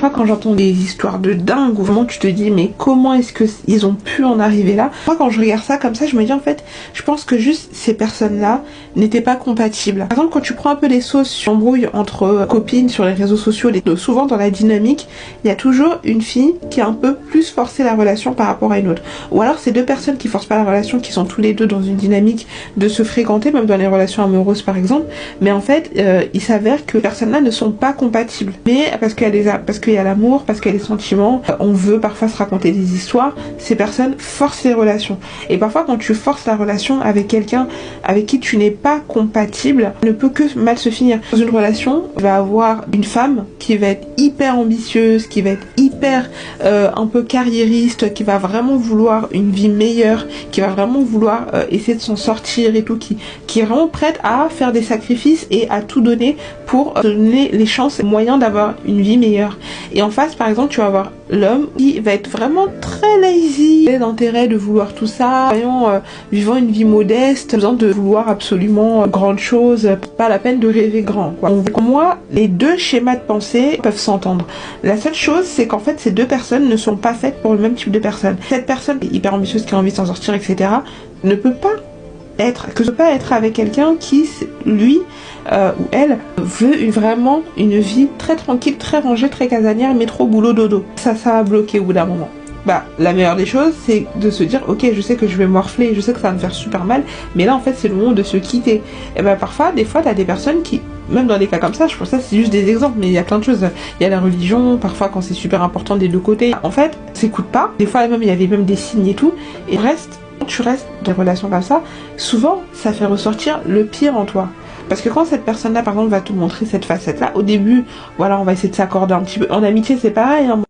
Moi, quand j'entends des histoires de dingue, où vraiment tu te dis mais comment est-ce que ils ont pu en arriver là? Moi, quand je regarde ça comme ça, je me dis en fait, je pense que juste ces personnes-là n'étaient pas compatibles. Par exemple, quand tu prends un peu les sauces embrouilles entre copines sur les réseaux sociaux, souvent dans la dynamique, il y a toujours une fille qui a un peu plus forcé la relation par rapport à une autre. Ou alors c'est deux personnes qui forcent pas la relation, qui sont tous les deux dans une dynamique de se fréquenter, même dans les relations amoureuses par exemple. Mais en fait, il s'avère que ces personnes-là ne sont pas compatibles. Mais parce qu'il y a l'amour, parce qu'il y a les sentiments, on veut parfois se raconter des histoires, ces personnes forcent les relations. Et parfois quand tu forces la relation avec quelqu'un avec qui tu n'es pas compatible, ne peut que mal se finir. Dans une relation, tu vas avoir une femme qui va être hyper ambitieuse, qui va être hyper un peu carriériste, qui va vraiment vouloir une vie meilleure, qui va vraiment vouloir essayer de s'en sortir et tout, qui est vraiment prête à faire des sacrifices et à tout donner pour donner les chances et moyens d'avoir une vie meilleure. Et en face, par exemple, tu vas avoir l'homme qui va être vraiment très lazy, l'intérêt de vouloir tout ça, vivant une vie modeste, besoin de vouloir absolument grandes choses, pas la peine de rêver grand, quoi. Donc, pour moi, les deux schémas de pensée peuvent s'entendre. La seule chose, c'est qu'en fait, ces deux personnes ne sont pas faites pour le même type de personne. Cette personne hyper ambitieuse qui a envie de s'en sortir, etc., ne peut pas être avec quelqu'un qui, lui ou elle, veut vraiment une vie très tranquille, très rangée, très casanière, métro, boulot, dodo. Ça va bloquer au bout d'un moment. Bah, la meilleure des choses, c'est de se dire, ok, je sais que je vais morfler, je sais que ça va me faire super mal, mais là, en fait, c'est le moment de se quitter. Et bah, parfois, des fois, t'as des personnes qui, même dans des cas comme ça, je pense que ça, c'est juste des exemples, mais il y a plein de choses. Il y a la religion, parfois, quand c'est super important des deux côtés. En fait, s'écoute pas. Des fois, même, il y avait même des signes et tout. Et tu restes dans des relations comme ça, souvent, ça fait ressortir le pire en toi. Parce que quand cette personne-là, par exemple, va te montrer cette facette-là, au début, voilà, on va essayer de s'accorder un petit peu. En amitié, c'est pareil, hein.